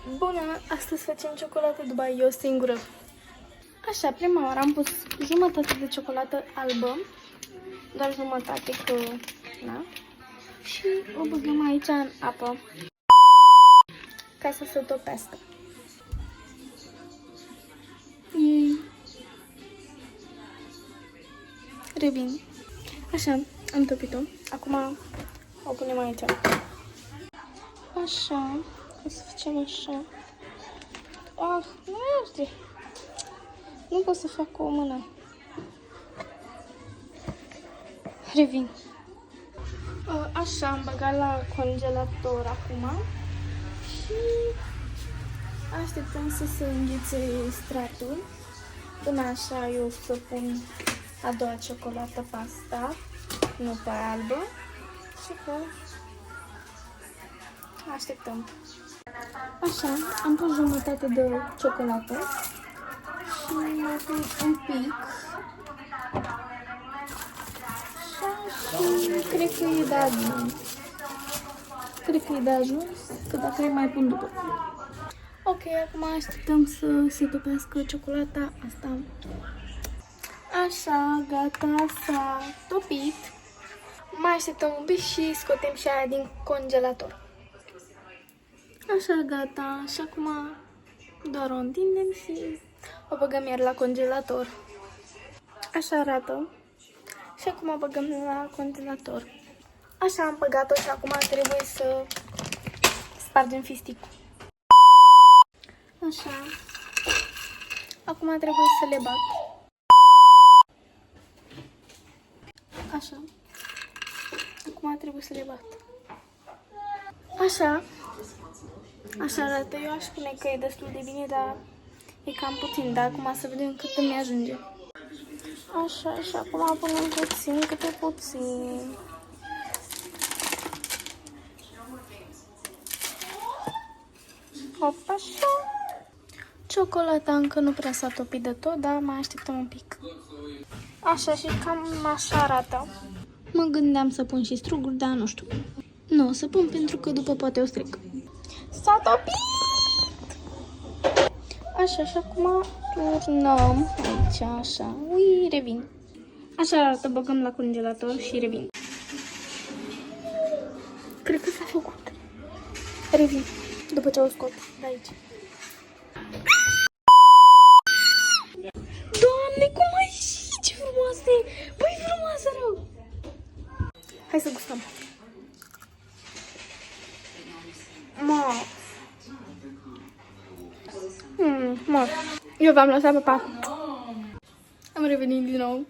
Bună! Astăzi facem ciocolată Dubai, eu singură. Așa, prima oară am pus jumătate de ciocolată albă, doar jumătate, că, na, și o băgăm aici în apă, ca să se topească. Ei. Revin. Așa, am topit-o. Acum o punem aici. Așa, o să facem așa. Ah, nu știu. Nu pot să fac cu o mână. Revin. Așa, am băgat la congelator acum și așteptăm să se înghețe stratul. Până așa eu să pun a doua ciocolată pe asta, nu pe albă. Și că așteptăm. Așa, am pus jumătate de ciocolată și mai pun un pic. Și cred că e de ajuns. Că dacă mai pun după. Ok, acum așteptăm să se topească ciocolata asta. Așa, gata, s-a topit. Mai așteptăm un pic și scotem și aia din congelator. Așa, gata. Și acum doar o întindem și o băgăm iar la congelator. Așa arată. Și acum o băgăm la congelator. Așa am băgat-o și acum trebuie să spargem fisticul. Așa. Acum trebuie să le bat. Așa. Acum trebuie să le bat. Așa. Așa arată. Eu aș spune că e destul de bine, dar e cam puțin. Dar acum să vedem cât îmi ajunge. Așa, și acum punem puțin câte puțin. Hop, așa. Ciocolata încă nu prea s-a topit de tot, dar mai așteptăm un pic. Așa, și cam așa arată. Mă gândeam să pun și struguri, dar nu știu. Nu o să pun pentru că după poate o stric. S-a topit! Așa, și acum turnăm aici, așa. Ui, revin. Așa arată, băgăm la congelator și revin. Cred că s-a făcut. Revin. După ce o scot de aici. Doamne, cum ai ieșit? Ce frumoasă e! Băi, frumoasă rău! Hai să gustăm. Mă. Eu v-am lăsat, papa. Am revenit din nou.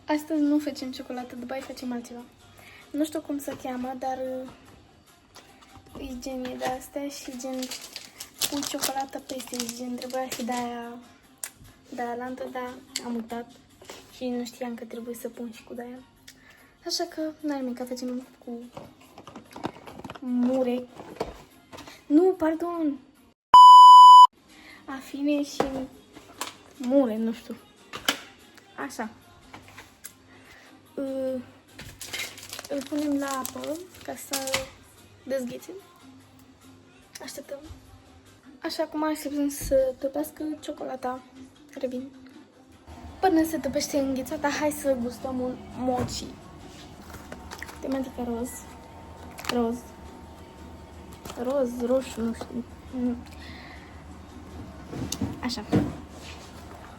Astăzi nu facem ciocolată Dubai, facem altceva. Nu știu cum se cheamă, dar e gen de astea și gen pui ciocolată peste, gen trebuia și de-aia lantă, dar am uitat și nu știam că trebuie să pun și cu de-aia. Așa că n-ai nimic, facem cu mure. Nu, pardon! Afine și mure, nu știu. Așa. Îl punem la apă ca să dezghețe. Așteptăm. Așa cum așteptăm să topească ciocolata. Revin. Până se topește înghețata, hai să gustăm un mochi. Tematică roz. Roșu, nu știu. Așa.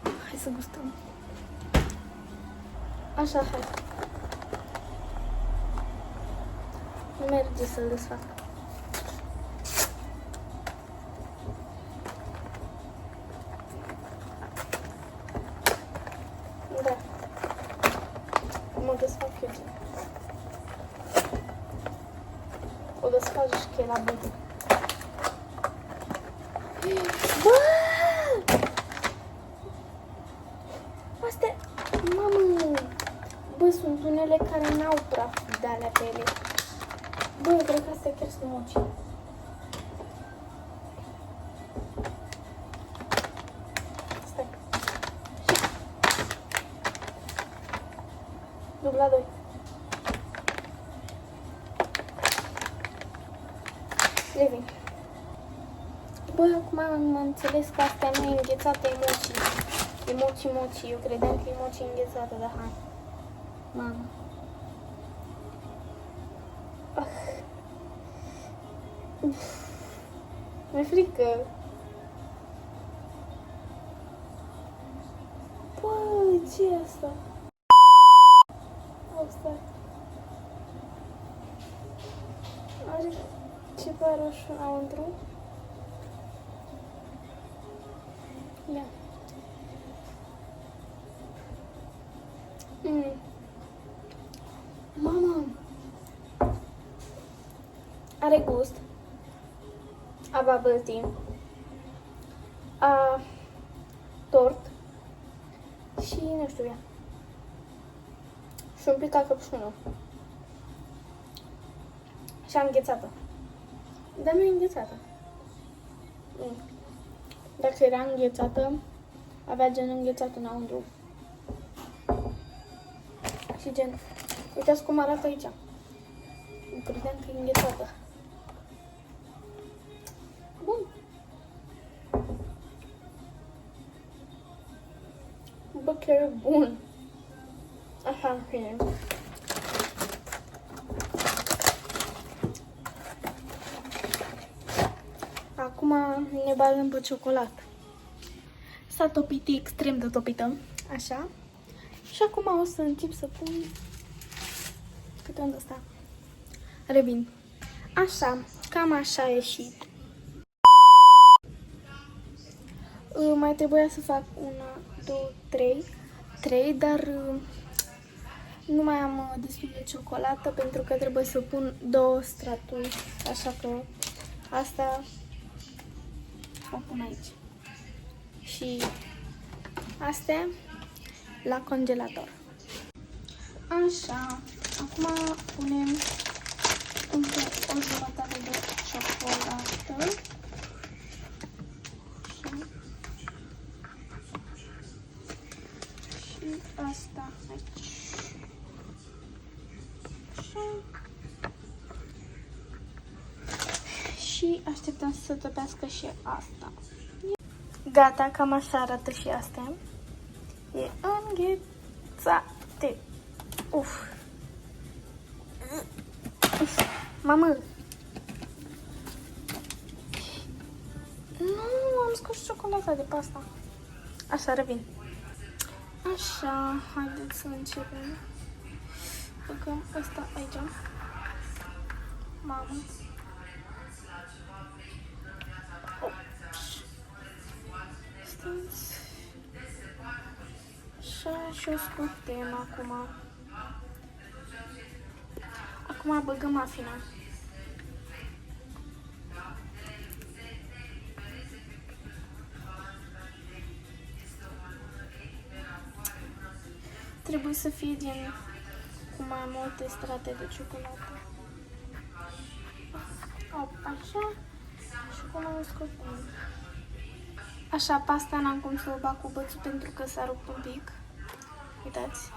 Hai să gustăm. Așa, hai. Nu merge să-l desfac. Da. Mă desfac eu. O desfac și că e la bătă. Bă! Astea, mamă! Bă, sunt unele care n-au praf de alea pe ele. Bă, eu cred că astea chiar sunt mochi. Stai. Dubla 2. Revin. Bă, acum am înțeles că astea nu e înghețată, emoții. Emoții. Eu credeam că emoții înghețată, dar hai. Mamă. Mi-e frică. Bă, ce e asta? Stai. Are ceva roșu înăuntru. Ia. Mama! Are gust a bubble tea, a tort și nu știu ea. Și un pic ca căpșunul. Și am înghețată. Dar nu e înghețată. Dacă era înghețată, avea gen înghețat înăuntru. Și gen, uitați cum arată aici. Eu credeam că e înghețată. Bun. Bă, chiar e bun. Așa, în fine. Acum ne bazăm pe ciocolată. S-a topit, e extrem de topită. Așa. Și acum o să încep să pun câte unde ăsta. Revin. Așa, cam așa a ieșit. Mai trebuia să fac 1, 2, 3, dar nu mai am destul de ciocolată pentru că trebuie să pun 2 straturi, așa că asta o pun aici. Și astea la congelator. Așa, acum punem încă o jumătate de ciocolată. Și asta aici. Așa. Și așteptăm să topească și asta. Gata, cam așa arată și astea. E înghețate. Uf. Mamă. Nu, am scos ciocolata de pe asta. Așa, revin. Așa, haideți să începem. Băgăm asta aici. Mamă. Așa, și o scoatem acum. Acum băgăm mafina. Trebuie să fie din cu mai multe strate de ciocolată. Așa. Și acum o scoatem. Așa, pasta n-am cum să o bag cu bățul pentru că s-a rupt un pic. Uitați.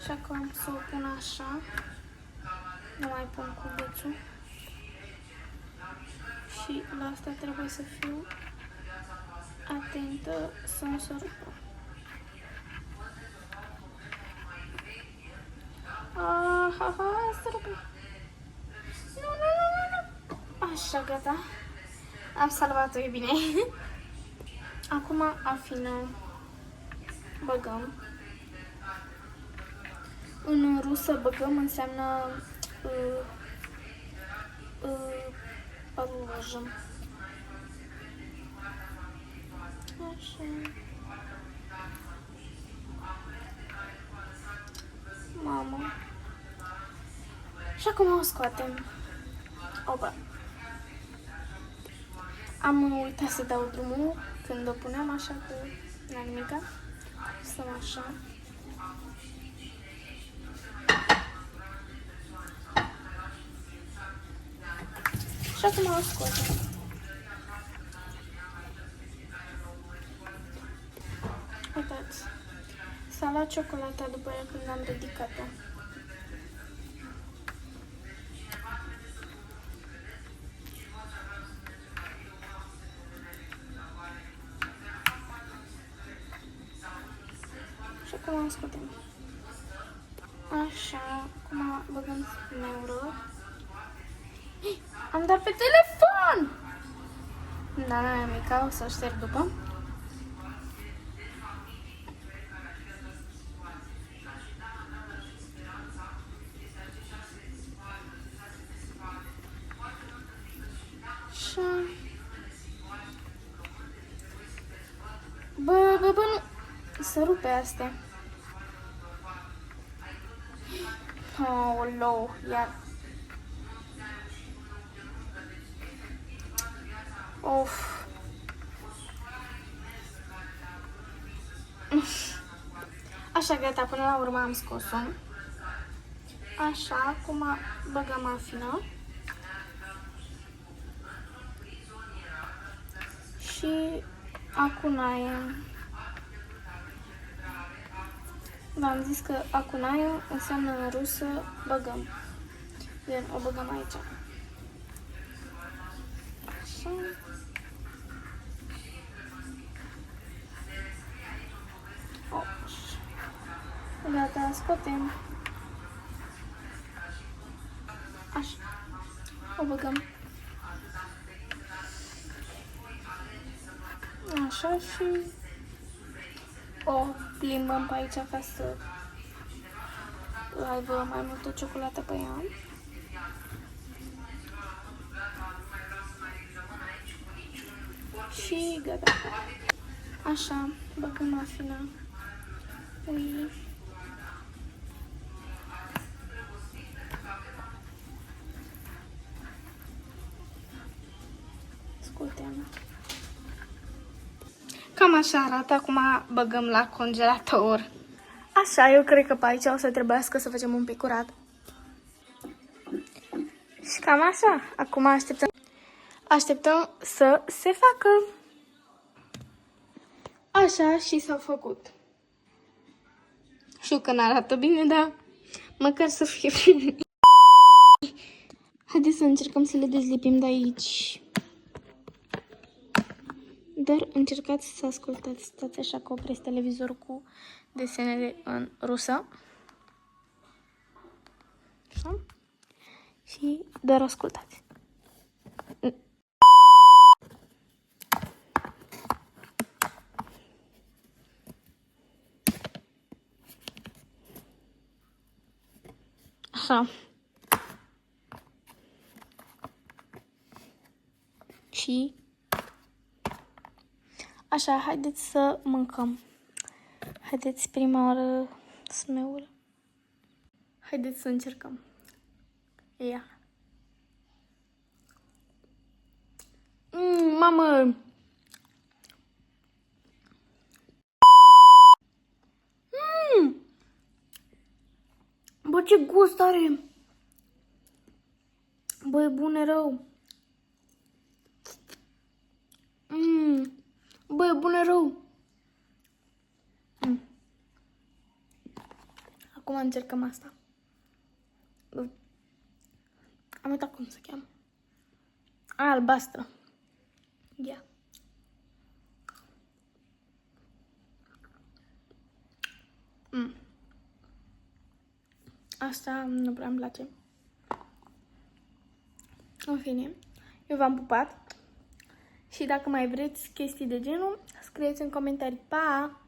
Și acum să o pun așa. Nu mai pun cu bățul. Și la asta trebuie să fiu atentă să nu se rupă. Se rupe. Nu. Așa, gata. Am salvat-o, e bine. Acum afinăm. Băgăm. În rusă băgăm înseamnă положим. Așa. Mamă. Și acum o scoatem. Opa. Am uitat să dau drumul când o puneam, așa că n-am nimica. Stăm așa. Și acum o scoatem. Uitați. S-a luat ciocolata după aia când am ridicat-o. scoatem. Așa, acum băgăm smeură. Am dat pe telefon! Da, n-aia mica, o să șterg după. Așa. Bă, nu. Să rupe astea. Oh, iar. Of. Așa, gata, până la urmă am scos-o. Așa, acum băgăm afina. Și acunaia. V-am zis că acunaia înseamnă în rusă băgăm. Deci o băgăm aici. Așa. Gata, scoatem. Așa. O băgăm. Așa și o plimbăm pe aici ca să aibă mai multă ciocolată pe ea. Și gata. Așa, băgăm afina. Ui. Scoatem. Cam așa arată, acum băgăm la congelator. Așa, eu cred că pe aici o să trebuiască să facem un pic curat. Și cam așa, acum așteptăm să se facă. Așa și s-a făcut. Știu că n-arată bine, dar măcar să fie bine. Haideți să încercăm să le dezlipim de aici. Dar încercați să ascultați, stați așa că opresc televizorul cu desenele în rusă. Așa. Și doar ascultați. Așa. Și așa, haideți să mâncăm. Haideți prima oară smeură. Haideți să încercăm. Ia. Mamă! Bă, ce gust are! Bă, e bun, e rău. Bă, e bun, e rău. Acum încercăm asta. Am uitat cum se cheamă. Albastră. Ia. Asta nu prea îmi place. În fine, eu v-am pupat. Și dacă mai vreți chestii de genul, scrieți în comentarii. Pa!